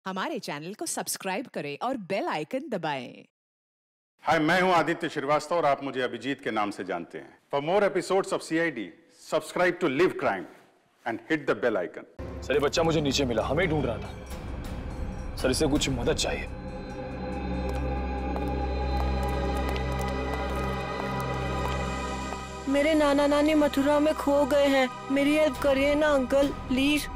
हमारे चैनल को सब्सक्राइब करें और बेल आइकन दबाएं। हाय, मैं हूं आदित्य श्रीवास्तव और आप मुझे अभिजीत के नाम से जानते हैं। For more episodes of CID, subscribe to live crime and hit the bell icon. Sir, ये बच्चा मुझे नीचे मिला, हमें ढूंढ रहा था। सर, इसे कुछ मदद चाहिए। मेरे नाना नानी मथुरा में खो गए हैं, मेरी हेल्प करिए ना अंकल, प्लीज।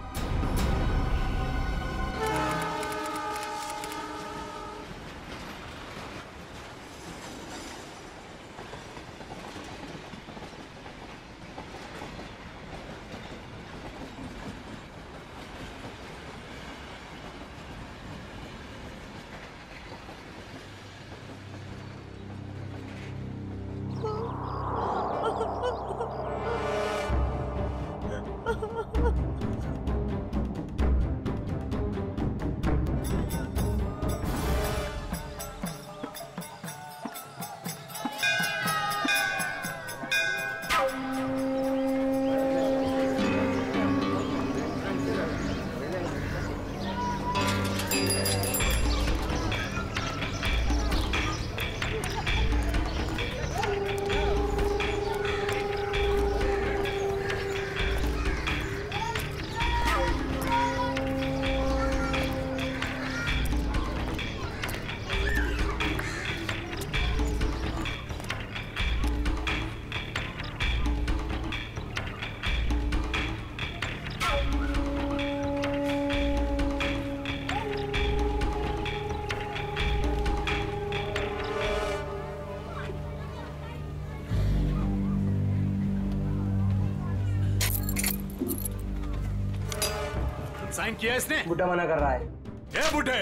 साइन किया इसने? बुड्ढा मना कर रहा है। ए बुड्ढे,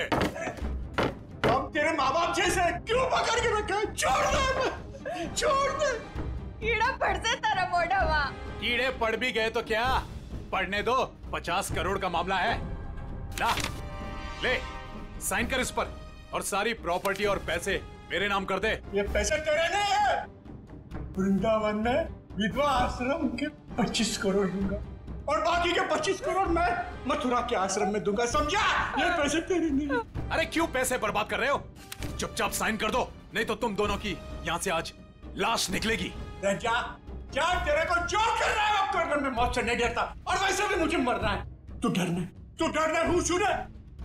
हम तेरे माँ बाप जैसे क्यों पकड़ के रखा है? छोड़ दे, छोड़ दे। कीड़ा पड़ से तेरा मोटा वहाँ। कीड़े पड़ भी गए तो क्या, पढ़ने दो। 50 करोड़ का मामला है। ला, ले, साइन कर इस पर और सारी प्रॉपर्टी और पैसे मेरे नाम कर दे। ये पैसे तेरे नहीं है। वृंदावन में विधवा आश्रम के 25 करोड़ दूंगा और बाकी के 25 करोड़ मैं मथुरा के आश्रम में दूंगा, समझा? ये पैसे तेरे नहीं। अरे क्यों पैसे बर्बाद कर रहे हो? चुपचाप साइन कर दो, नहीं तो तुम दोनों की यहाँ से आज लाश निकलेगी। जा, जा, तेरे को जो करना है वो कर। मैं मौत से नहीं डरता और वैसे भी मुझे मरना है। तू डरना हूँ सुने।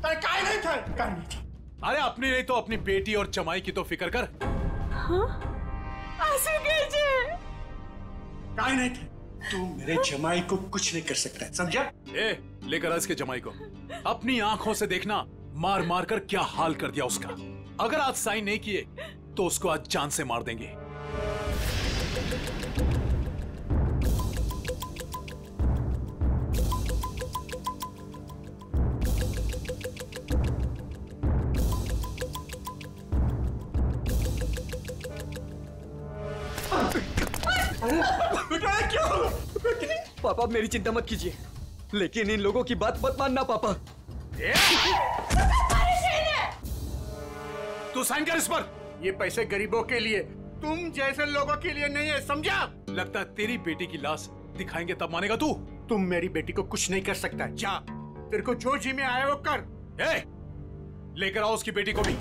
काय नहीं था। अरे अपनी नहीं तो अपनी बेटी और जमाई की तो फिक्र कर। आंसू कीजिए। काय नहीं था। तू मेरे जमाई को कुछ नहीं कर सकता, समझा? ए, लेकर आ इसके जमाई को। अपनी आंखों से देखना मार मार कर क्या हाल कर दिया उसका। अगर आज साइन नहीं किए तो उसको आज जान से मार देंगे। पापा, मेरी चिंता मत कीजिए, लेकिन इन लोगों की बात मत मानना पापा। तू साइन कर इस पर। ये पैसे गरीबों के लिए, तुम जैसे लोगों के लिए नहीं है, समझा? लगता है तेरी बेटी की लाश दिखाएंगे तब मानेगा तू। तुम मेरी बेटी को कुछ नहीं कर सकता। जा, तेरे को जो जी में आया वो कर। ए, लेकर आओ उसकी बेटी को भी।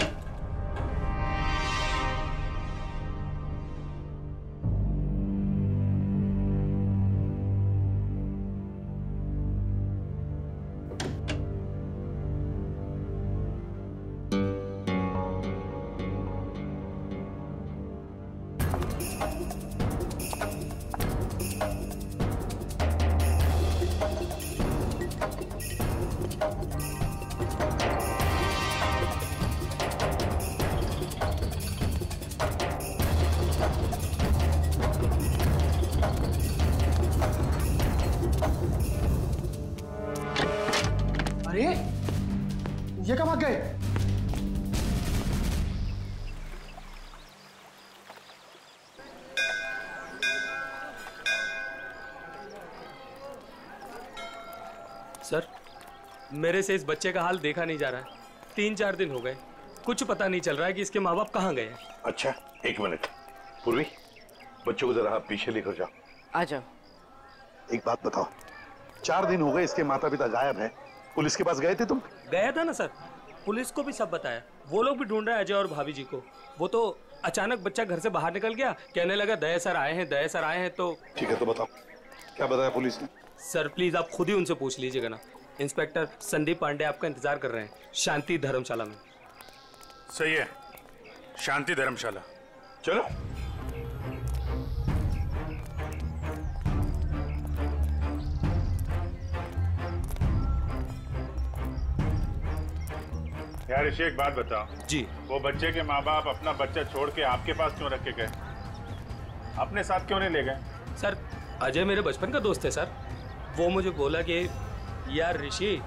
अरे, ये कब आ गए? सर, मेरे से इस बच्चे का हाल देखा नहीं जा रहा है। 3-4 दिन हो गए, कुछ पता नहीं चल रहा है कि इसके माँ बाप कहाँ गए हैं। अच्छा, एक मिनट। पूर्वी, बच्चों को जरा आप पीछे लेकर जाओ। आ जाओ। एक बात बताओ, 4 दिन हो गए इसके माता पिता गायब हैं। पुलिस के पास गए थे तुम? गया था ना सर, पुलिस को भी सब बताया। वो लोग भी ढूंढ रहे हैं अजय और भाभी जी को। वो तो अचानक बच्चा घर से बाहर निकल गया, कहने लगा दया सर आए हैं, दया सर आए हैं। तो ठीक है, तो बताओ क्या बताया पुलिस ने? सर प्लीज आप खुद ही उनसे पूछ लीजिएगा ना। इंस्पेक्टर संदीप पांडे आपका इंतजार कर रहे हैं शांति धर्मशाला में। सही है, शांति धर्मशाला। चलो। यार ऋषि, एक बात बताओ जी। वो बच्चे के माँ बाप अपना बच्चा छोड़ के आपके पास क्यों रख के गए? अपने साथ क्यों नहीं ले गए? सर अजय मेरे बचपन का दोस्त है सर। वो मुझे बोला कि यार ऋषि,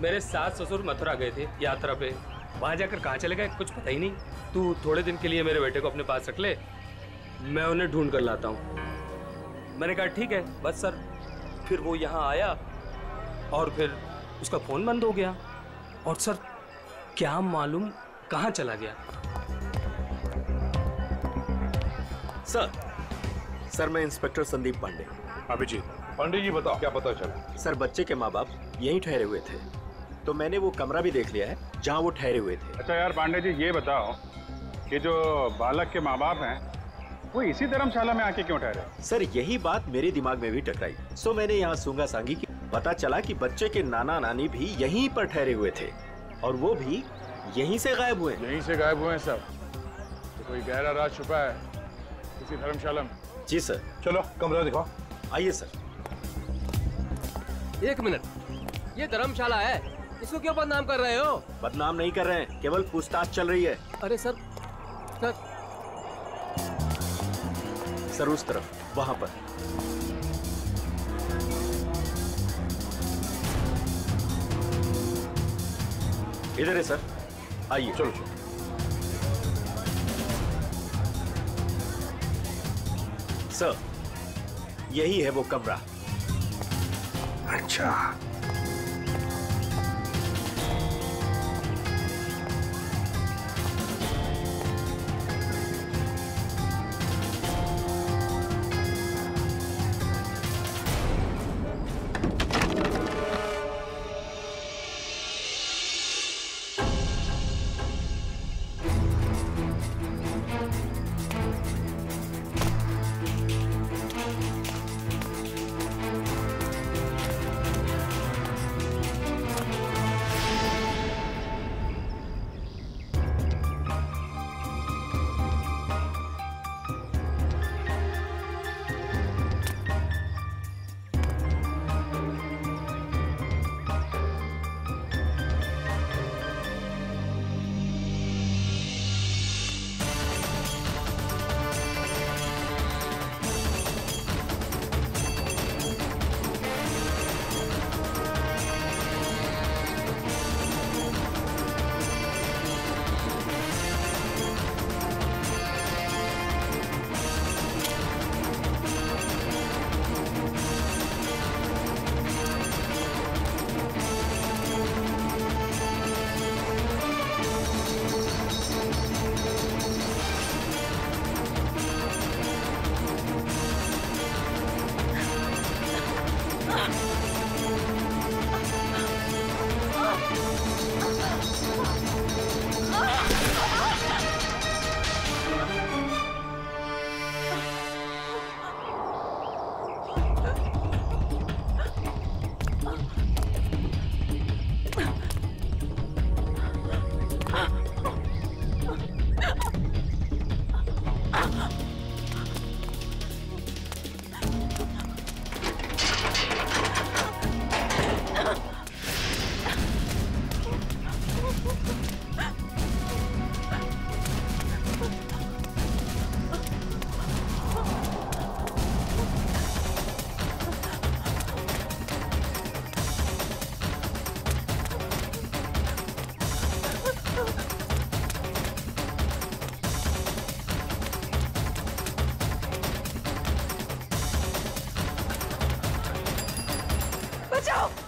मेरे सास ससुर मथुरा गए थे यात्रा पे, वहाँ जाकर कहाँ चले गए कुछ पता ही नहीं। तू थोड़े दिन के लिए मेरे बेटे को अपने पास रख ले, मैं उन्हें ढूंढ कर लाता हूँ। मैंने कहा ठीक है बस सर। फिर वो यहाँ आया और फिर उसका फोन बंद हो गया और सर क्या मालूम कहाँ चला गया। सर मैं इंस्पेक्टर संदीप पांडे। अभिजीत। पांडे जी बताओ क्या पता चला? सर बच्चे के माँ बाप यहीं ठहरे हुए थे, तो मैंने वो कमरा भी देख लिया है जहाँ वो ठहरे हुए थे। अच्छा यार पांडे जी, ये बताओ कि जो बालक के माँ बाप हैं वो इसी धर्मशाला में आके क्यों ठहरे? सर यही बात मेरे दिमाग में भी टकराई, सो मैंने यहाँ सूंगा सांगी की। पता चला कि बच्चे के नाना नानी भी यहीं पर ठहरे हुए थे और वो भी यहीं से गायब हुए। यहीं से गायब हुए हैं सब। तो कोई गहरा राज छुपा है इसी धर्मशाला में। जी सर। चलो कमरा दिखाओ। आइए सर। एक मिनट, ये धर्मशाला है, इसको क्यों बदनाम कर रहे हो? बदनाम नहीं कर रहे हैं, केवल पूछताछ चल रही है। अरे सर सर उस तरफ, वहां पर। इधर है सर, आइए। चलो। सर यही है वो कमरा। अच्छा।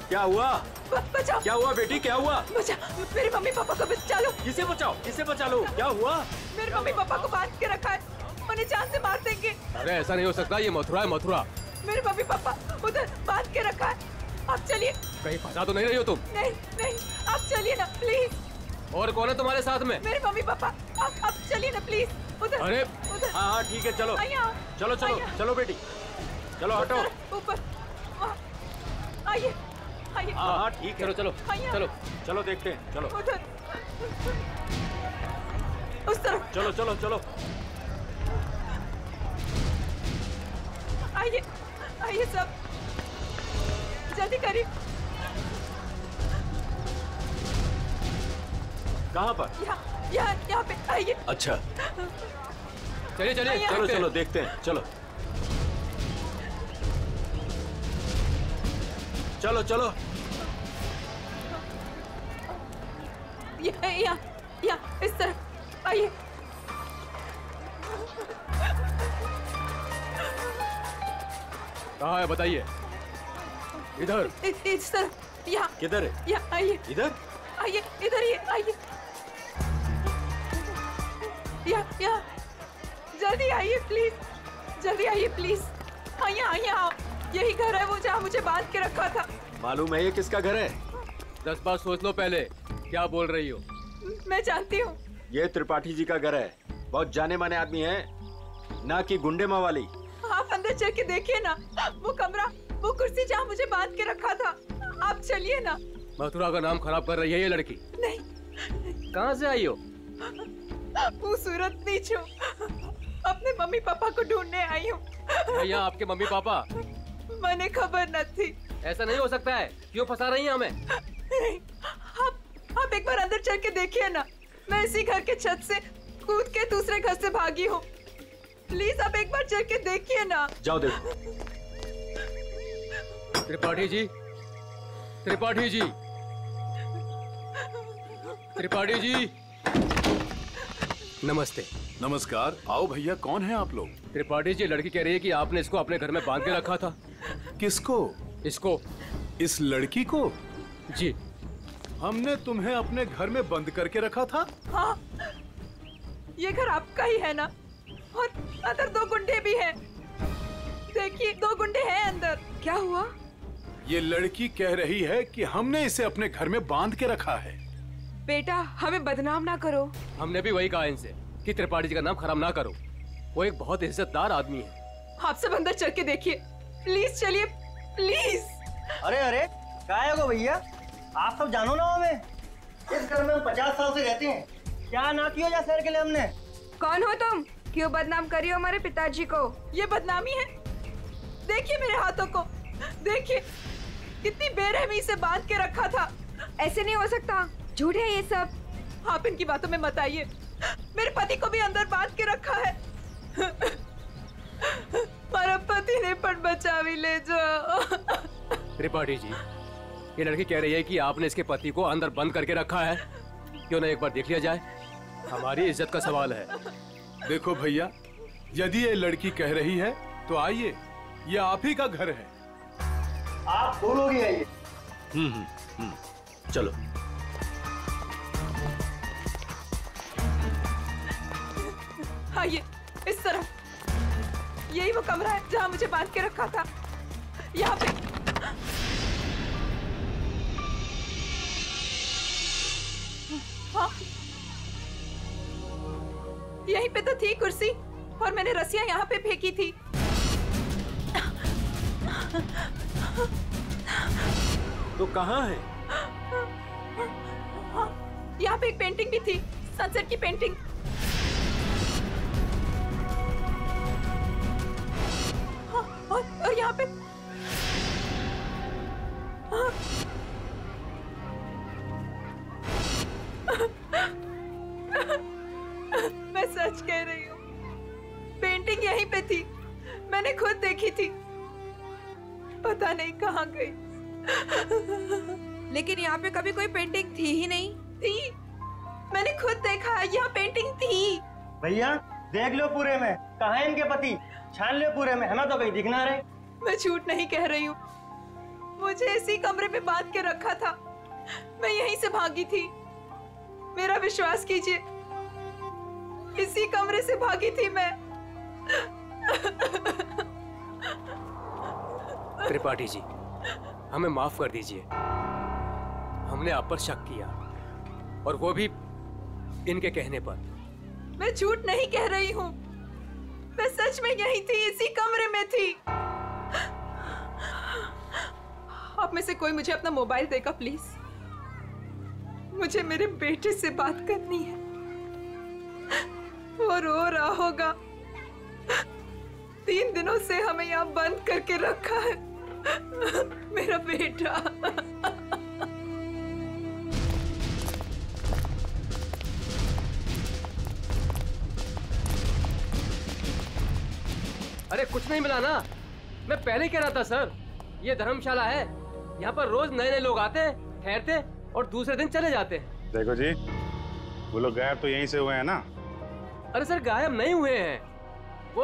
क्या हुआ? बचाओ। क्या हुआ बेटी, क्या हुआ? बचाओ, मेरे मम्मी पापा को बचा लो। किसे बचाओ, किसे बचा लो? क्या हुआ? मेरे मम्मी पापा को बांध के रखा है, उन्हें जान से मार देंगे। अरे ऐसा नहीं हो सकता, ये मथुरा है मथुरा। मेरे मम्मी पापा उधर बांध के रखा है, आप चलिए। कहीं फंसा तो नहीं रही हो तुम? नहीं नहीं, आप चलिए ना प्लीज। और कौन है तुम्हारे साथ में? मेरे मम्मी पापा। आप चलिए ना प्लीज। उधर। अरे उधर। हाँ ठीक है, चलो चलो चलो चलो बेटी, चलो हटो। ऊपर आइए आइए। हाँ ठीक है, चलो चलो चलो चलो देखते हैं, चलो उधर उस तरफ। चलो चलो चलो आइए आइए सब, जल्दी करिए। कहाँ पर? यहाँ पे आइए। अच्छा चलिए चलिए चलो चलो देखते हैं, चलो चलो चलो। यहाँ इस तरफ आइए। कहाँ है बताइए? इधर। इस तरफ। यहाँ। किधर है? यहाँ आइए। इधर आइए, इधर ही आइए। यहाँ जल्दी आइए प्लीज, जल्दी आइए प्लीज। यहाँ यही घर है वो जहाँ मुझे बांध के रखा था। मालूम है ये किसका घर है? 10 बार सोच लो पहले क्या बोल रही हो। मैं जानती हूँ। ये त्रिपाठी जी का घर है, बहुत जाने माने आदमी है, ना कि गुंडे मवाली। आप अंदर चल के देखिए ना, वो कमरा, वो कुर्सी जहाँ मुझे बांध के रखा था। आप चलिए ना। मथुरा का नाम खराब कर रही है ये लड़की। नहीं। कहाँ से आई हो? वो सूरत नीचू, अपने मम्मी पापा को ढूंढने आई हूँ। भैया आपके मम्मी पापा? मैंने खबर न थी। ऐसा नहीं हो सकता है, क्यों फंसा रही हैं हमें? आप एक बार अंदर चल के देखिए ना, मैं इसी घर के छत से कूद के दूसरे घर से भागी हूँ। प्लीज आप एक बार चल के देखिए ना। जाओ देखो। त्रिपाठी जी, त्रिपाठी जी, त्रिपाठी जी, नमस्ते। नमस्कार। आओ भैया, कौन है आप लोग? त्रिपाठी जी, लड़की कह रही है कि आपने इसको अपने घर में बांध के रखा था। किसको? इसको। इस लड़की को? जी। हमने तुम्हें अपने घर में बंद करके रखा था? हाँ, ये घर आपका ही है ना? और अंदर 2 गुंडे भी हैं। देखिए 2 गुंडे हैं अंदर। क्या हुआ? ये लड़की कह रही है कि हमने इसे अपने घर में बांध के रखा है। बेटा हमें बदनाम ना करो। हमने भी वही कहा इनसे कि त्रिपाठी जी का नाम खराब ना करो, वो एक बहुत इज्जतदार आदमी है। आप सब अंदर चल के देखिए, प्लीज चलिए प्लीज। अरे अरे क्या है भैया, आप सब जानो ना हमें, इस घर में हम 50 साल से रहते हैं, क्या ना किया जा शहर के लिए हमने। कौन हो तुम? क्यों बदनाम करियो हमारे पिताजी को? ये बदनामी है? देखिए मेरे हाथों को, देखिए कितनी बेरहमी से बांध के रखा था। ऐसे नहीं हो सकता, झूठ है ये सब। आप इनकी बातों में मत आइए, मेरे पति को भी अंदर बांध के रखा है। हमारा पति ने पण बचा भी ले जाओ। त्रिपाठी जी, ये लड़की कह रही है कि आपने इसके पति को अंदर बंद करके रखा है, क्यों ना एक बार देख लिया जाए? हमारी इज्जत का सवाल है। देखो भैया, यदि ये लड़की कह रही है तो आइए, ये आप ही का घर है। आप 2 लोग ही आइए। चलो। आइए इस तरफ, यही वो कमरा है जहाँ मुझे बांध के रखा था। यहाँ पे हाँ, यहीं पे तो थी कुर्सी और मैंने रस्सियाँ यहाँ पे फेंकी थी। तो कहाँ है? यहाँ पे एक पेंटिंग भी थी, सनसेट की पेंटिंग। और यहाँ पे मैं सच कह रही हूँ, पेंटिंग यहीं पे थी, मैंने खुद देखी थी, पता नहीं कहाँ गई। लेकिन यहाँ पे कभी कोई पेंटिंग थी ही नहीं। थी, मैंने खुद देखा, यहाँ पेंटिंग थी। भैया देख लो पूरे में, कहाँ है इनके पति, छान लो पूरे में, हमें तो कहीं दिख ना रहे। मैं झूठ नहीं कह रही हूँ, मुझे इसी कमरे में बांध के रखा था, मैं यहीं से भागी थी, मेरा विश्वास कीजिए, इसी कमरे से भागी थी मैं। त्रिपाठी जी, हमें माफ कर दीजिए, हमने आप पर शक किया, और वो भी इनके कहने पर। मैं झूठ नहीं कह रही हूँ, मैं सच में यही थी, इसी कमरे में थी। आप में से कोई मुझे अपना मोबाइल देगा प्लीज? मुझे मेरे बेटे से बात करनी है। वो रो रहा होगा, 3 दिनों से हमें यहाँ बंद करके रखा है। मेरा बेटा। अरे कुछ नहीं मिला ना, मैं पहले ही कह रहा था सर, ये धर्मशाला है, यहाँ पर रोज नए नए लोग आते हैं, ठहरते हैं और दूसरे दिन चले जाते हैं। देखो जी, वो लोग गायब तो यहीं से हुए हैं ना? अरे सर गायब नहीं हुए हैं, वो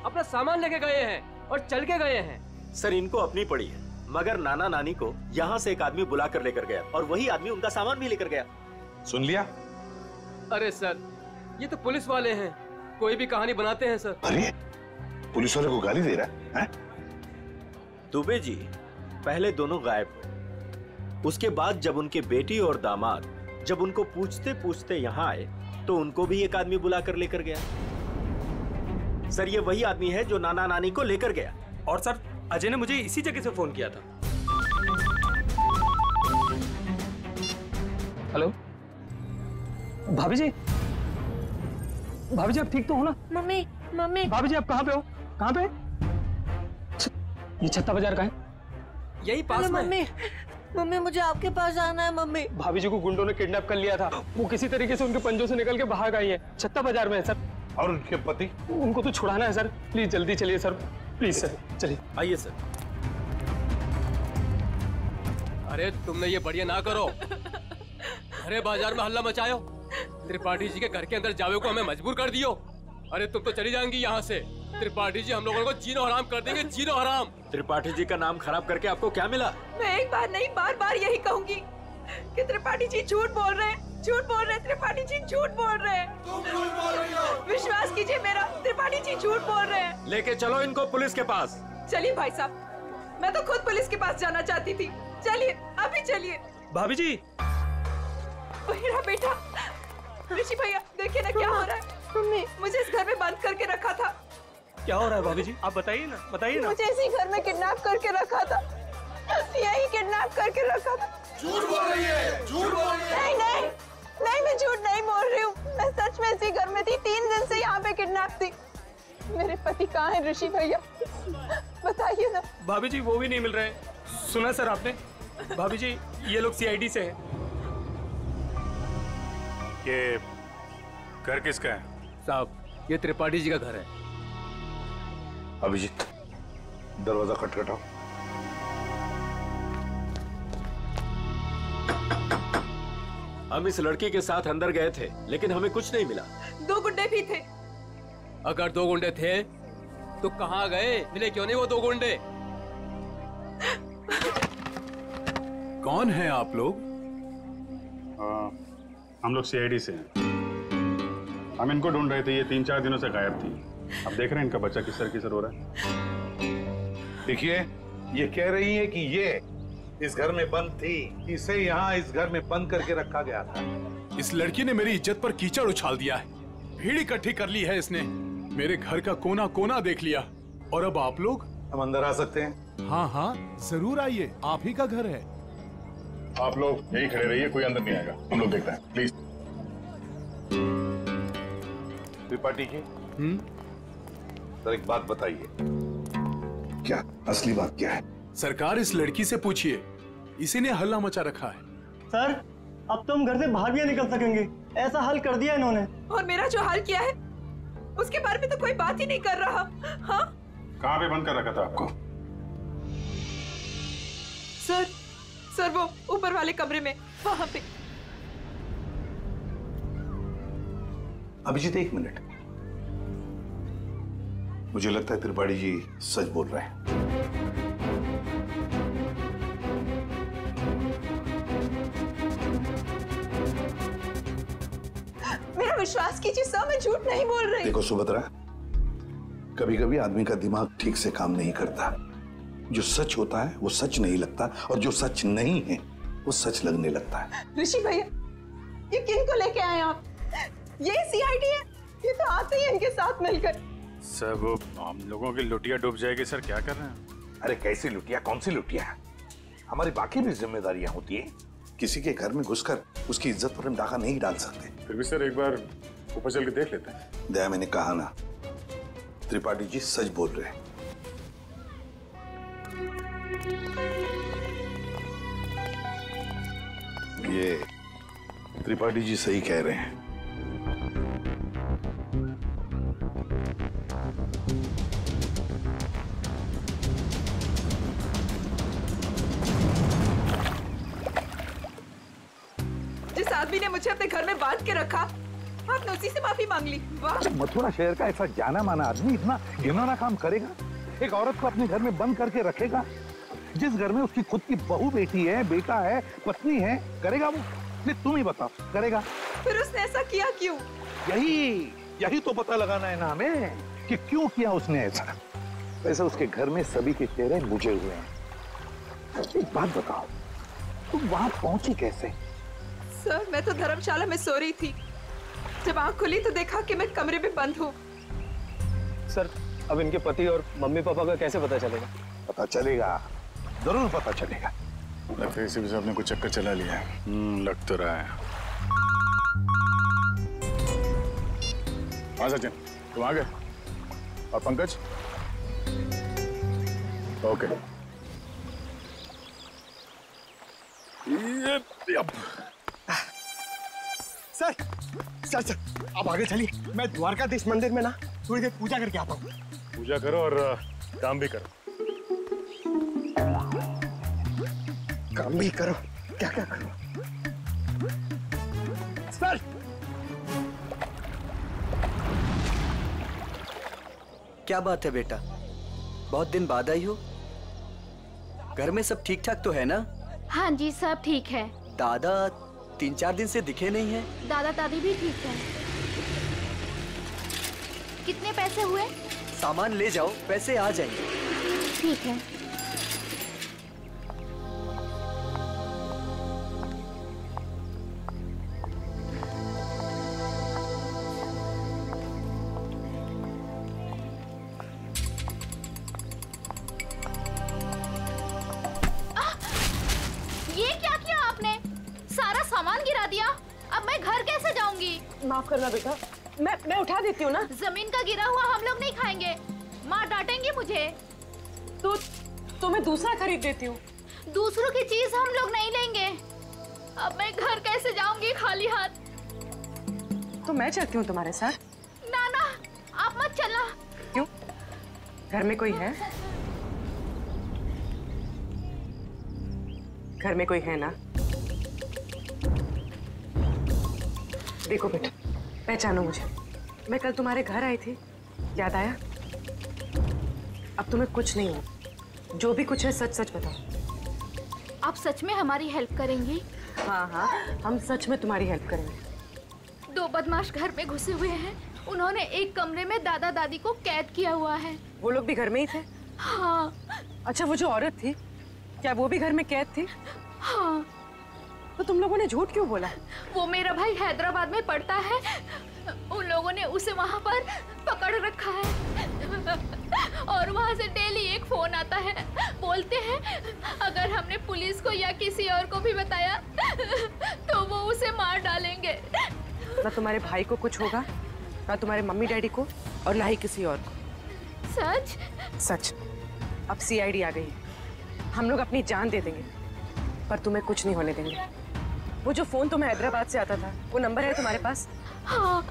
अपना सामान लेके गए हैं और चल के गए हैं। सर इनको अपनी पड़ी है, मगर नाना नानी को यहाँ से एक आदमी बुला कर लेकर गया और वही आदमी उनका सामान भी लेकर गया। सुन लिया? अरे सर ये तो पुलिस वाले हैं, कोई भी कहानी बनाते हैं सर। अरे पुलिस वाले को गाली दे रहा है? दुबे जी, पहले दोनों गायब हुए, उसके बाद जब उनके बेटी और दामाद जब उनको पूछते पूछते यहाँ आए तो उनको भी एक आदमी बुला कर लेकर गया। सर ये वही आदमी है जो नाना नानी को लेकर गया। और सर अजय ने मुझे इसी जगह से फोन किया था। हेलो भाभी जी, भाभी जी आप ठीक तो हो ना? Mummy mummy. भाभी जी आप कहाँ पे हो? कहाँ पे? ये छत्ता बाजार का है, यही पास में। मम्मी मम्मी मुझे आपके पास आना है मम्मी। भाभी जी को गुंडों ने किडनैप कर लिया था, वो किसी तरीके से उनके पंजों से निकल के भाग आई है, छत्ता बाजार में है सर। और उनके पति? उनको तो छुड़ाना है सर, प्लीज जल्दी चलिए सर, प्लीज सर चलिए। आइए सर। अरे तुमने ये बढ़िया ना करो, अरे बाजार में हल्ला मचायो, त्रिपाठी जी के घर के अंदर जावे को हमें मजबूर कर दियो। अरे तुम तो चली जाएंगी यहाँ से, त्रिपाठी जी हम लोगों को जीनो हराम कर देंगे, जीनो हराम। त्रिपाठी जी का नाम खराब करके आपको क्या मिला? मैं एक बार नहीं बार बार यही कहूंगी कि त्रिपाठी जी झूठ बोल रहे हैं, झूठ बोल रहे हैं, त्रिपाठी जी झूठ बोल रहे हैं। तुम झूठ बोल रही हो। विश्वास कीजिए मेरा, त्रिपाठी जी झूठ बोल रहे हैं। लेके चलो इनको पुलिस के पास। चलिए भाई साहब, मैं तो खुद पुलिस के पास जाना चाहती थी, चलिए अभी चलिए। भाभी जी। मेरा बेटा ऋषि भैया, देखिए ना क्या हो रहा है। मम्मी मुझे इस घर में बंद करके रखा था। क्या हो रहा है भाभी जी, आप बताइए ना, बताइए ना। मुझे इसी घर में किडनैप करके रखा था, यही किडनैप करके रखा था। झूठ बोल रही है, झूठ बोल रही है। नहीं नहीं नहीं, मैं झूठ नहीं बोल रही हूँ, मैं सच में इसी घर में थी, 3 दिन से यहाँ पे किडनैप थी। मेरे पति कहाँ है ऋषि भैया, बताइए ना। भाभी जी वो भी नहीं मिल रहे। सुना सर आपने? भाभी जी ये लोग सीआईडी से हैं। ये घर किसका है? साहब ये त्रिपाठी जी का घर है। अभिजीत दरवाजा खटखटाओ। हम इस लड़की के साथ अंदर गए थे लेकिन हमें कुछ नहीं मिला। 2 गुंडे भी थे। अगर 2 गुंडे थे तो कहाँ गए? मिले क्यों नहीं वो 2 गुंडे? कौन हैं आप लोग? हम लोग सीआईडी से हैं। हम इनको ढूंढ रहे थे, ये 3-4 दिनों से गायब थी। अब देख रहे हैं इनका बच्चा किसर हो रहा है। देखिए ये कह रही है कि ये इस घर में बंद थी, इसे यहाँ इस घर में बंद करके रखा गया था। इस लड़की ने मेरी इज्जत पर कीचड़ उछाल दिया है, भीड़ इकट्ठी कर ली है इसने, मेरे घर का कोना कोना देख लिया। और अब आप लोग? हम अंदर आ सकते हैं? हाँ हाँ जरूर आइए, आप ही का घर है। आप लोग यही खड़े रहिए, कोई अंदर नहीं आएगा, हम लोग देखते हैं प्लीज। त्रिपाठी जी सर एक बात बताइए, क्या असली बात क्या है? सरकार इस लड़की से पूछिए, इसी ने हल्ला मचा रखा है। सर अब तो हम घर से बाहर भी नहीं निकल सकेंगे, ऐसा हाल कर दिया इन्होंने। और मेरा जो हाल किया है उसके बारे में तो कोई बात ही नहीं कर रहा। हाँ कहाँ पे बंद कर रखा था आपको? सर वो ऊपर वाले कमरे में, वहां पे। अभिजीत एक मिनट, मुझे लगता है त्रिपाठी जी सच बोल रहे हैं। मेरा विश्वास कीजिए सर, मैं झूठ नहीं बोल रही। देखो सुभद्रा, कभी कभी आदमी का दिमाग ठीक से काम नहीं करता। जो सच होता है वो सच नहीं लगता और जो सच नहीं है वो सच लगने लगता है। ऋषि भैया ये किन को लेके आए आप? ये सीआईडी है? ये तो आते ही इनके साथ मिलकर। सर वो हम लोगों की लुटिया डूब जाएगी सर, क्या कर रहे हैं? अरे कैसी लुटिया, कौन सी लुटिया? हमारी बाकी भी जिम्मेदारियां होती है। किसी के घर में घुसकर उसकी इज्जत पर हम डाका नहीं डाल सकते। फिर भी सर एक बार ऊपर चल के देख लेते हैं। दया, मैंने कहा ना, त्रिपाठी जी सच बोल रहे हैं। ये त्रिपाठी जी सही कह रहे हैं। जिस आदमी ने मुझे अपने घर में बांध के रखा, आपने उसी से माफी मांग ली। वाह! मथुरा शहर का ऐसा जाना माना आदमी इतना घिनौना काम करेगा? एक औरत को अपने घर में बंद करके रखेगा? जिस घर में उसकी खुद की बहू बेटी है, बेटा है, पत्नी है, करेगा वो? नहीं, तुम ही बताओ, करेगा? फिर उसने ऐसा किया क्यों? यही तो पता लगाना है ना हमें कि क्यों किया उसने ऐसा। वैसे उसके घर में सभी के चेहरे बुझे हुए हैं। एक बात बताओ, तुम वहां पहुंची कैसे? सर, मैं तो धर्मशाला में सो रही थी। जब आंख खुली तो देखा कि मैं कमरे में बंद हूँ। सर, अब इनके पति और मम्मी पापा का कैसे पता चलेगा? पता चलेगा, जरूर पता चलेगा। लगता है इसी वजह से आपने कुछ चक्कर चला लिया है। लग तो रहा है। हाँ सचिन, तुम आ गए? और पंकज? ओके। सर, आप आगे चलिए। मैं द्वारकाधीश मंदिर में ना थोड़ी देर पूजा करके आता हूँ। पूजा करो और काम भी करो। काम भी करो? क्या क्या करो? सर! क्या बात है बेटा, बहुत दिन बाद आई हो? घर में सब ठीक ठाक तो है ना? हाँ जी, सब ठीक है। दादा 3-4 दिन से दिखे नहीं है। दादा दादी भी ठीक है। कितने पैसे हुए? सामान ले जाओ, पैसे आ जाएंगे। ठीक है। माफ करना बेटा, मैं उठा देती हूँ ना। जमीन का गिरा हुआ हम लोग नहीं खाएंगे, माँ डांटेंगी मुझे। तो मैं दूसरा खरीद देती हूँ। दूसरों की चीज हम लोग नहीं लेंगे। अब मैं घर कैसे जाऊंगी खाली हाथ? तो मैं चलती हूँ तुम्हारे साथ। ना ना, आप मत चलना। क्यों? घर में कोई है? घर में कोई है ना? देखो बेटा, पहचानो मुझे। मैं कल तुम्हारे घर आई थी, याद आया? अब तुम्हें कुछ नहीं हो। जो भी कुछ है सच सच बताओ। आप सच में हमारी हेल्प करेंगी? हाँ, हम सच में तुम्हारी हेल्प करेंगे। 2 बदमाश घर में घुसे हुए हैं। उन्होंने एक कमरे में दादा दादी को कैद किया हुआ है। वो लोग भी घर में ही थे? हाँ। अच्छा, वो जो औरत थी, क्या वो भी घर में कैद थी? हाँ। तो तुम लोगों ने झूठ क्यों बोला? वो मेरा भाई हैदराबाद में पढ़ता है। उन लोगों ने उसे वहाँ पर पकड़ रखा है और वहाँ से डेली एक फोन आता है। बोलते हैं अगर हमने पुलिस को या किसी और को भी बताया तो वो उसे मार डालेंगे। ना तुम्हारे भाई को कुछ होगा, ना तुम्हारे मम्मी डैडी को, और ना ही किसी और को। सच? सच। अब सीआईडी आ गई है। हम लोग अपनी जान दे देंगे, पर तुम्हें कुछ नहीं होने देंगे। वो जो फोन तुम्हें हैदराबाद से आता था, वो नंबर है तुम्हारे पास? हाँ।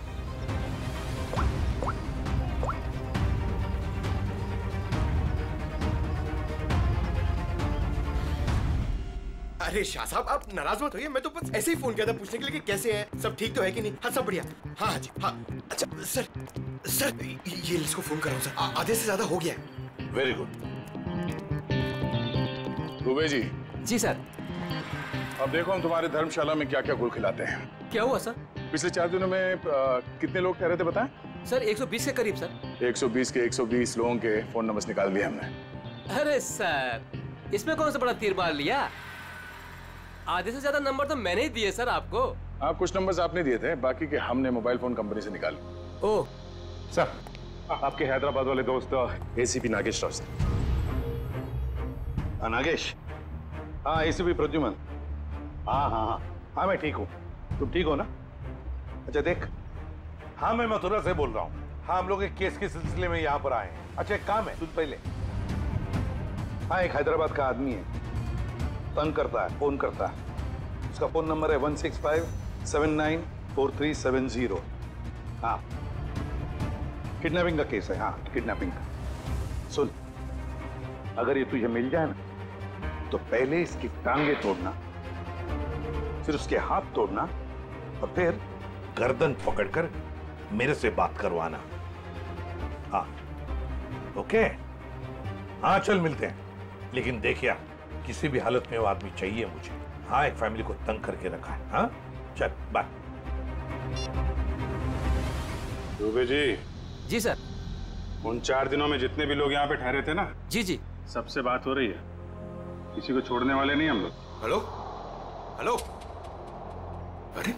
अरे शाह साहब, आप नाराज मत होइए। मैं तो बस ऐसे ही फोन किया था पूछने के लिए कि कैसे हैं, सब ठीक तो है कि नहीं। हाँ, सब बढ़िया। हाँ जी, हाँ। अच्छा सर ये इसको फोन कराओ सर, आधे से ज्यादा हो गया है। Very good. दुबे जी। जी सर। अब देखो हम तुम्हारे धर्मशाला में क्या क्या गुल खिलाते हैं। क्या हुआ सर? पिछले 4 दिनों में कितने लोग ठहरे थे बताएं? सर 120 के करीब सर। 120 के 120 लोगों के फोन नंबर निकाल दिए हमने। अरे सर, इसमें कौन सा बड़ा तीर मार लिया? आधे से ज्यादा नंबर तो मैंने ही दिए सर आपको। हाँ, कुछ नंबर्स आपने दिए थे, बाकी के हमने मोबाइल फोन कंपनी से निकाले। ओह सर, आपके हैदराबाद वाले दोस्त एसीपी नागेश राव सर। नागेश? हाँ, एसीपी प्रद्युमन। हाँ हाँ हाँ हाँ, मैं ठीक हूँ। तुम ठीक हो ना? अच्छा देख, हाँ मैं मथुरा से बोल रहा हूँ। हाँ, हम लोग एक केस के सिलसिले में यहाँ पर आए हैं। अच्छा एक काम है, सुन पहले। हाँ, एक हैदराबाद का आदमी है, तंग करता है, फोन करता है। उसका फोन नंबर है 165794370। हाँ, किडनैपिंग का केस है। हाँ, किडनैपिंग का। सुन, अगर ये तुझे मिल जाए ना, तो पहले इसकी टांगे तोड़ना, फिर उसके हाथ तोड़ना, और फिर गर्दन पकड़कर मेरे से बात करवाना। हाँ, ओके? हाँ, चल मिलते हैं। लेकिन देखिए, किसी भी हालत में वो आदमी चाहिए मुझे। हाँ, एक फैमिली को तंग करके रखा है। हाँ, चल बाय। दुबे जी। जी सर। उन 4 दिनों में जितने भी लोग यहाँ पे ठहरे थे ना? जी जी। सबसे बात हो रही है, किसी को छोड़ने वाले नहीं हम लोग। Hello hello. अरे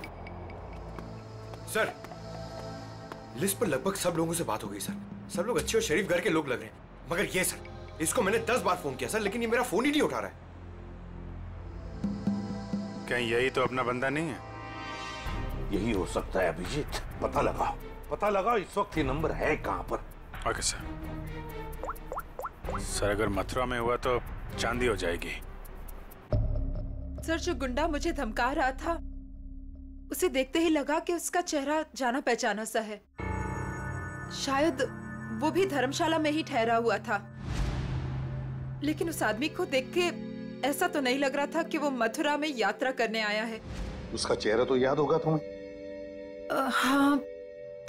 सर, लिस्ट पर लगभग सब लोगों से बात हो गई सर। सब लोग अच्छे और शरीफ घर के लोग लग रहे हैं, मगर ये सर, इसको मैंने 10 बार फोन किया सर, लेकिन ये मेरा फोन ही नहीं उठा रहा है। कहीं यही तो अपना बंदा नहीं है? यही हो सकता है अभिजीत, पता लगाओ, पता लगाओ इस वक्त ये नंबर है कहां पर। Okay sir. सर, अगर मथुरा में हुआ तो चांदी हो जाएगी। सर, जो गुंडा मुझे धमका रहा था, उसे देखते ही लगा कि उसका चेहरा जाना पहचाना सा है। शायद वो भी धर्मशाला में ही ठहरा हुआ था, लेकिन उस आदमी को देख के ऐसा तो नहीं लग रहा था कि वो मथुरा में यात्रा करने आया है। उसका चेहरा तो याद होगा तुम्हें? हाँ,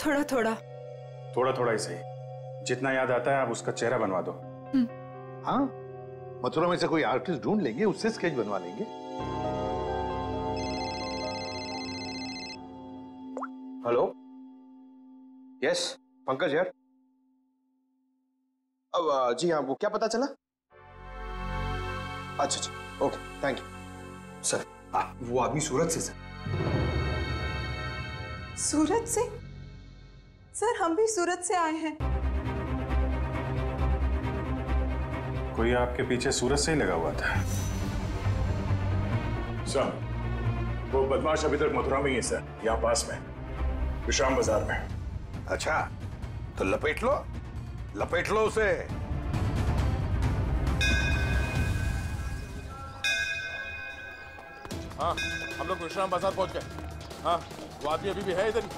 थोड़ा थोड़ा। थोड़ा थोड़ा ही सही, जितना याद आता है आप उसका चेहरा बनवा दो। हाँ, मथुरा में से कोई आर्टिस्ट ढूंढ लेंगे, उससे स्केच बनवा लेंगे। हेलो, यस पंकज यार। अब जी हाँ, वो क्या पता चला? अच्छा अच्छा, ओके, थैंक यू सर। वो आदमी सूरत से सर। सूरत से? सर, हम भी सूरत से आए हैं। कोई आपके पीछे सूरत से ही लगा हुआ था? सर, वो बदमाश अभी तक मथुरा में ही है सर, यहाँ पास में, विश्राम बाजार में। अच्छा, तो लपेट लो उसे। हाँ, हम लोग विश्राम बाजार पहुंच गए। हाँ, वो आदमी अभी भी है इधर ही।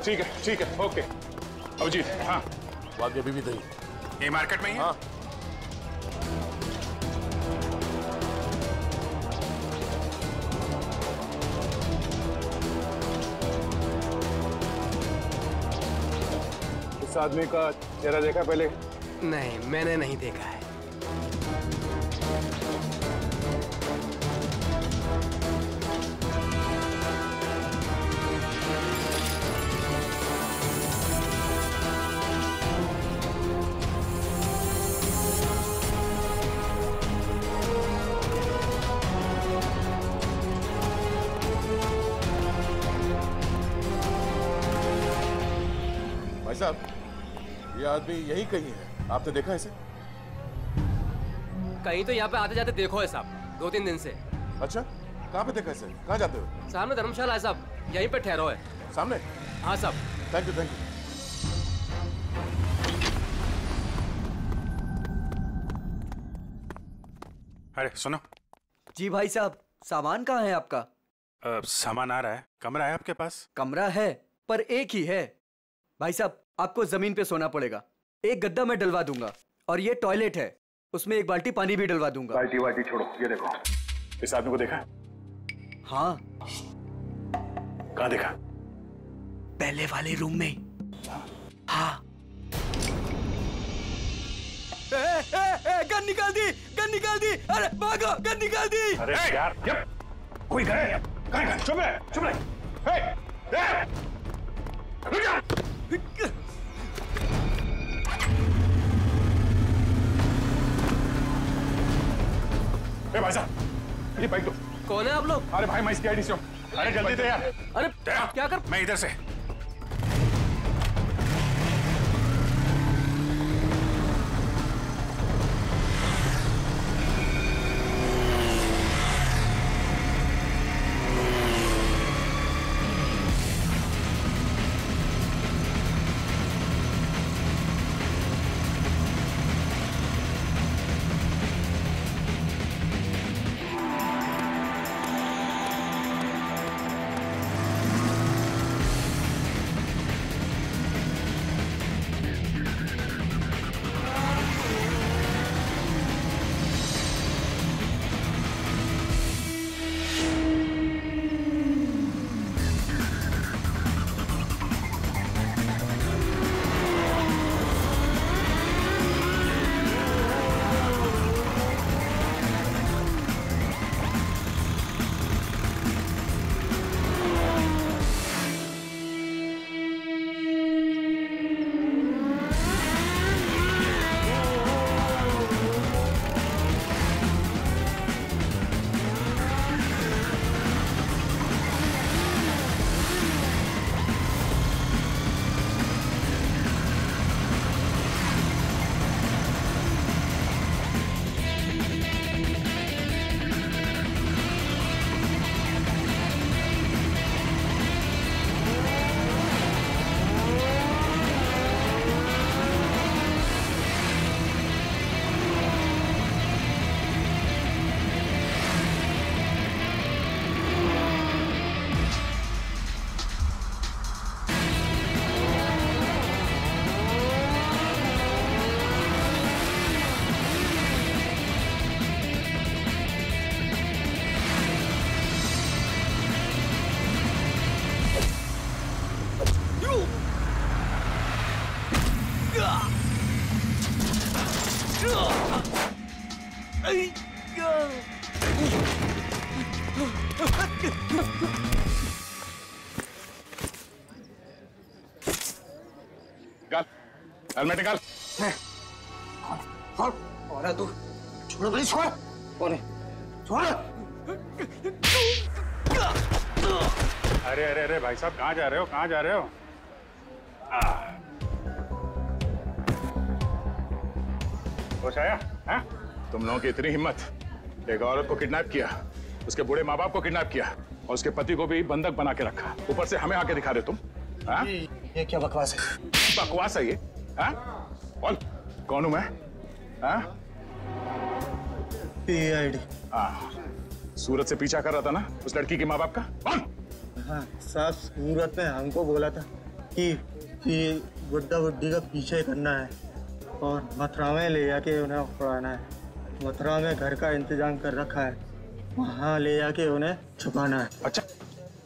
ठीक है, ओके। अभिजीत, हाँ, वो आदमी अभी भी इधर ही। ये मार्केट में ही है? हाँ। इस आदमी का चेहरा देखा पहले? नहीं, मैंने नहीं देखा है। भाई साहब, ये आदमी यही कहीं है, आपने देखा इसे? कहीं तो यहाँ पे आते जाते देखो है साहब, 2-3 दिन से। अच्छा, कहाँ पे देखा इसे? कहाँ जाते हो? सामने धर्मशाला है साहब, यहीं पे ठहरो है। सामने? हाँ साहब। Thank you. अरे सुनो। जी भाई साहब, सामान कहाँ है आपका? सामान आ रहा है। कमरा है आपके पास? कमरा है, पर एक ही है। भाई साहब, आपको जमीन पे सोना पड़ेगा। एक गद्दा मैं डलवा दूंगा, और ये टॉयलेट है, उसमें एक बाल्टी पानी भी डलवा दूंगा। बाल्टी छोड़ो, ये देखो, इस आदमी को देखा? हाँ। कहाँ देखा? पहले वाले रूम में। हाँ। गन निकाल दी, अरे भागो, गन निकाल दी। अरे यार, कोई गए? चुप रहे। रुक जा। भाई साहब, ये बाइक दो। कौन है आप लोग? अरे भाई मैं सीआईडी से हूँ। अरे जल्दी दे यार। अरे क्या कर? मैं इधर से। हेलमेट निकाल। कौन है तू? छोड़ भाई, छोड़। कौन है? छोड़। अरे अरे अरे भाई साहब, कहाँ जा रहे हो? कहाँ जा रहे हो? होश आया? हैं? तुम लोगों की इतनी हिम्मत, एक औरत को किडनैप किया, उसके बूढ़े माँ बाप को किडनैप किया और उसके पति को भी बंधक बना के रखा, ऊपर से हमें आके दिखा रहे तुम? ये क्या बकवास है? बकवास है ये? हाँ? बोल, कौन हूं मैं? हाँ? सीआईडी। हाँ, सूरत से पीछा कर रहा था ना उस लड़की के माँ बाप का? कौन? हाँ साहब, सूरत ने हमको बोला था कि बुड्ढा बुड्ढी का पीछे करना है और मथुरा में ले जाके उन्हें उड़ाना है। मथुरा में घर का इंतजाम कर रखा है, वहाँ ले जाके उन्हें छुपाना है। अच्छा,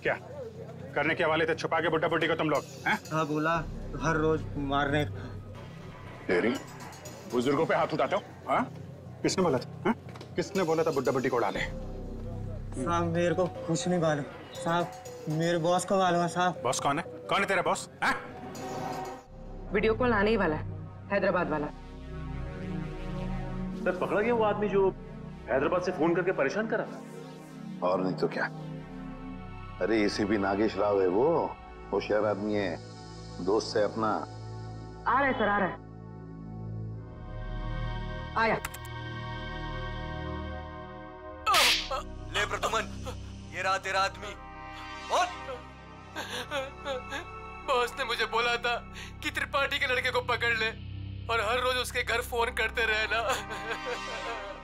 क्या करने के वाले थे? छुपा के बुड्ढा बुड्ढी को तुम लोग? हाँ, बोला हर रोज मारने का। तेरी बुजुर्गों पे हाथ उठाते हो? हाँ? किसने बोला था? हाँ? किसने बोला था बुड्ढा बुड्ढी को उड़ा ले? साहब मेरे को कुछ नहीं मालूम साहब, मेरे बॉस को मालूम है साहब। बॉस कौन है? कौन है तेरा बॉस? हाँ? वीडियो कॉल आने ही वाला है, हैदराबाद वाला। सर पकड़ा गया वो आदमी जो हैदराबाद से फोन करके परेशान करा था। और नहीं तो क्या। अरे एसीपी नागेश राव है वो, होशियार आदमी है, दोस्त है अपना। आ रहा है सर, आ रहा है। आया। ले प्रदुमन, ये रहा तेरा आदमी। बोल। बॉस ने मुझे बोला था कि त्रिपाठी के लड़के को पकड़ ले और हर रोज उसके घर फोन करते रहना।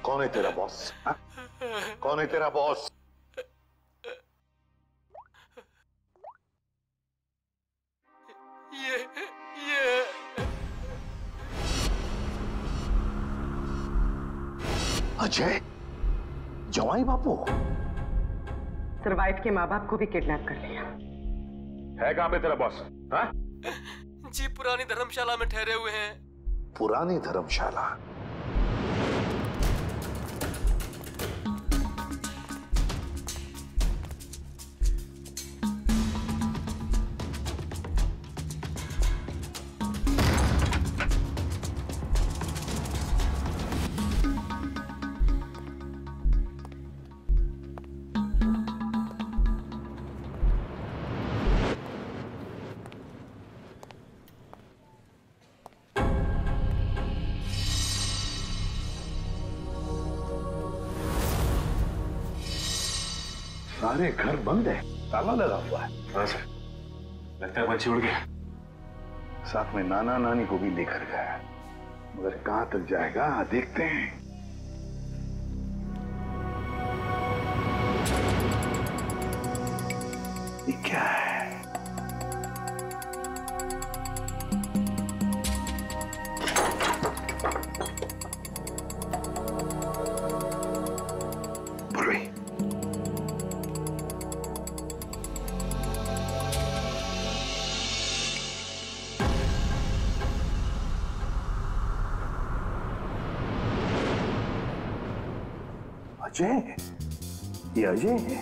कौन है तेरा बॉस? हा? कौन है तेरा बॉस? ये अजय, जवाई बापू। सर वाइफ के माँ बाप को भी किडनैप कर लिया। है कहाँ पे तेरा बॉस? हाँ? जी पुरानी धर्मशाला में ठहरे हुए हैं। पुरानी धर्मशाला? सारे घर बंद है, ताला लगा हुआ है। हाँ सर, लगता है पंछी उड़ गया। साथ में नाना नानी को भी लेकर गया, मगर कहां तक जाएगा देखते हैं। ये क्या है? अजय, ये अजय है।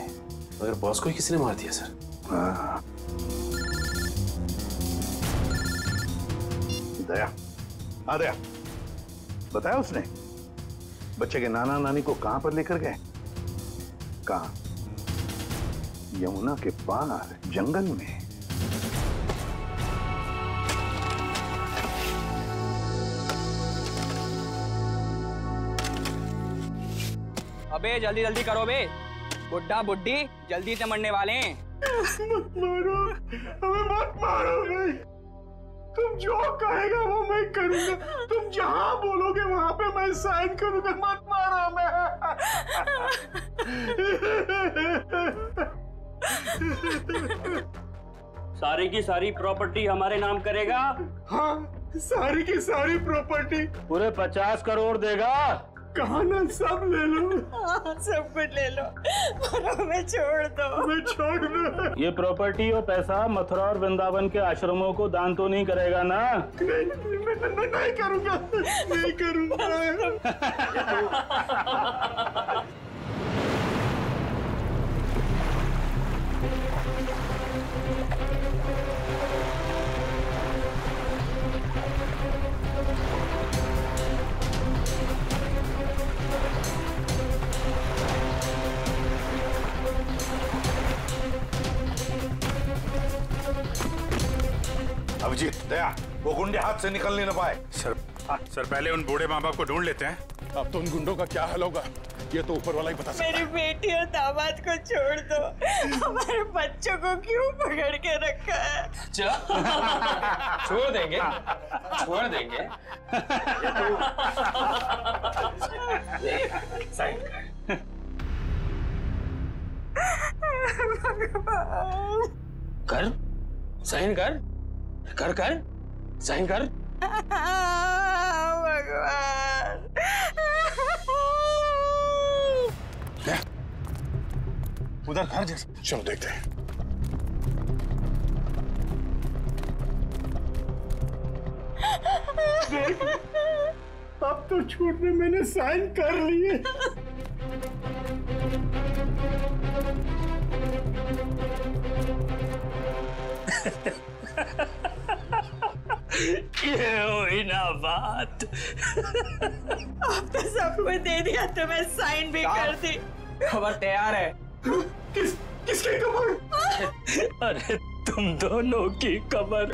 मगर बॉस को ही किसी ने मार दिया सर। हाँ। दया, हाँ दया, बताया उसने बच्चे के नाना नानी को कहां पर लेकर गए? कहां? यमुना के पार जंगल में। अबे जल्दी जल्दी करो बे, बुड्ढा बुड्ढी जल्दी से मरने वाले हैं। मत मारो, हमें मत मारो भाई। तुम जो कहेगा वो मैं करूंगा। तुम जहां बोलोगे वहां पे मैं साइन करूंगा। मत मारो मैं। सारी की सारी प्रॉपर्टी हमारे नाम करेगा? हाँ, सारी की सारी प्रॉपर्टी। पूरे 50 करोड़ देगा? कहा ना, सब ले लो। हाँ, सब कुछ ले लो, पर हमें छोड़ दो। हमें छोड़ दो। ये प्रॉपर्टी और पैसा मथुरा और वृंदावन के आश्रमों को दान तो नहीं करेगा ना? नहीं करूंगा, नहीं करूंगा। अभिजीत, दया, वो गुंडे हाथ से निकल नहीं पाए। सर पहले उन बूढ़े माँ बाप को ढूंढ लेते हैं। अब तो उन गुंडों का क्या हाल होगा ये तो ऊपर वाला ही बता सकता है। मेरी बेटी और दामाद को छोड़ दो, हमारे बच्चों को क्यों पकड़ के रखा है? छोड़ देंगे, छोड़ देंगे। साइन कर, साइन कर, कर कर, साइन कर। भगवान, उधर घर जैसा, चलो देखते हैं। देख, अब तो छूट में मैंने साइन कर लिए। ये हुई ना बात। अब तो सब कुछ दे दिया तो मैं साइन भी कर दी। खबर तैयार है। किसकी खबर? अरे तुम दोनों की खबर।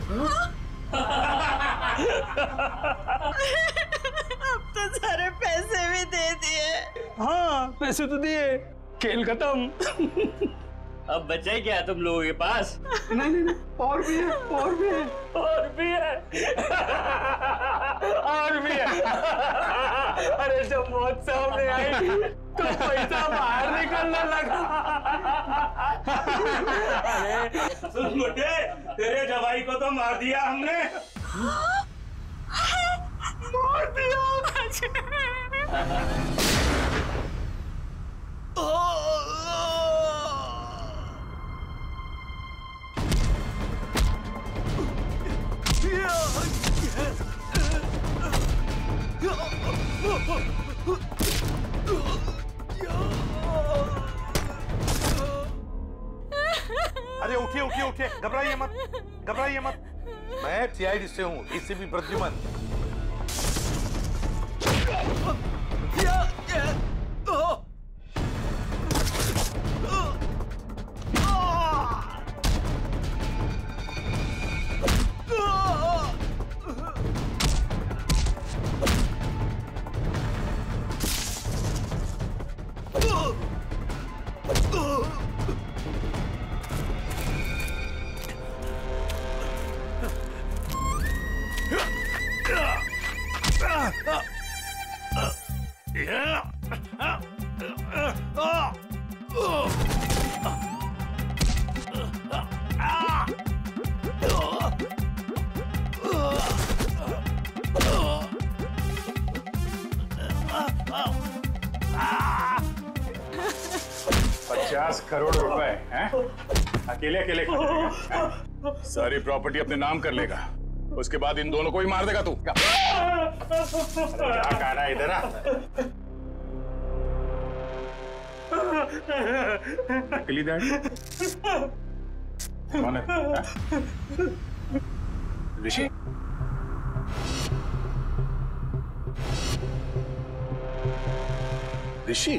अब तो सारे पैसे भी दे दिए। हाँ, पैसे तो दिए, खेल खत्म। अब बचा ही क्या तुम लोगों के पास? नहीं नहीं नहीं, और भी है, और भी है, और भी है, और भी है। अरे जब मौत सामने आई तो पैसा बाहर निकलने लगा। अरे सुन बुड्ढे, तेरे जवाई को तो मार दिया हमने। मार दिया? अरे उठिए उठिए उठिए, घबराइए मत, घबराइए मत। मैं सीआईडी से हूँ, एसीपी प्रद्युमन। 50 करोड़ रुपए हैं? अकेले अकेले खा जाएगा, हैं? सारी प्रॉपर्टी अपने नाम कर लेगा, उसके बाद इन दोनों को ही मार देगा तू। क्या कह रहा है इधर? नकली डैडी कौन है? ऋषि? ऋषि?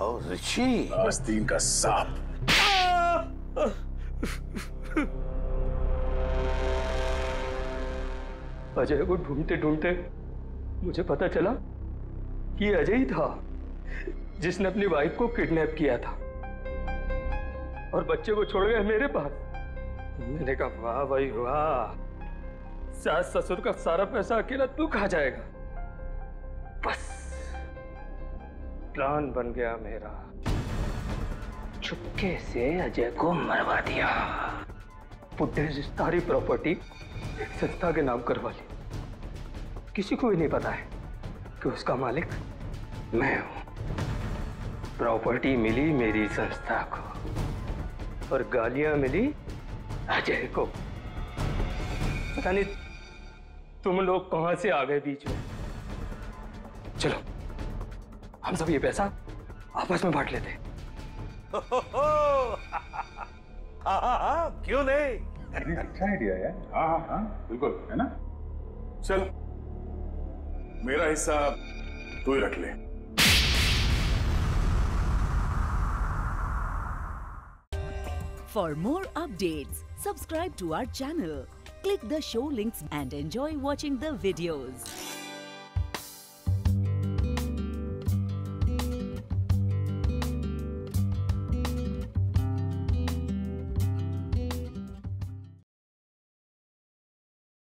ओ ऋषि, आस्तीन का सांप। अजय को ढूंढते ढूंढते मुझे पता चला कि अजय ही था जिसने अपनी वाइफ को किडनैप किया था और बच्चे को छोड़ गया मेरे पास। मैंने कहा वाह भाई वाह, सास ससुर का सारा पैसा अकेला तू खा जाएगा। बस प्लान बन गया मेरा। चुपके से अजय को मरवा दिया। बुड्ढे से सारी प्रॉपर्टी एक संस्था के नाम करवा ली। किसी को भी नहीं पता है कि उसका मालिक मैं हूं। प्रॉपर्टी मिली मेरी संस्था को और गालियां मिली अजय को। पता नहीं तुम लोग कहां से आ गए बीच में। चलो हम सब ये पैसा आपस में बांट लेते हैं। क्यों नहीं? अच्छा आइडिया है। हाँ बिल्कुल, है ना? चल मेरा हिस्सा तू ही रख ले। For more updates, subscribe to our channel, click the show links and enjoy watching the videos.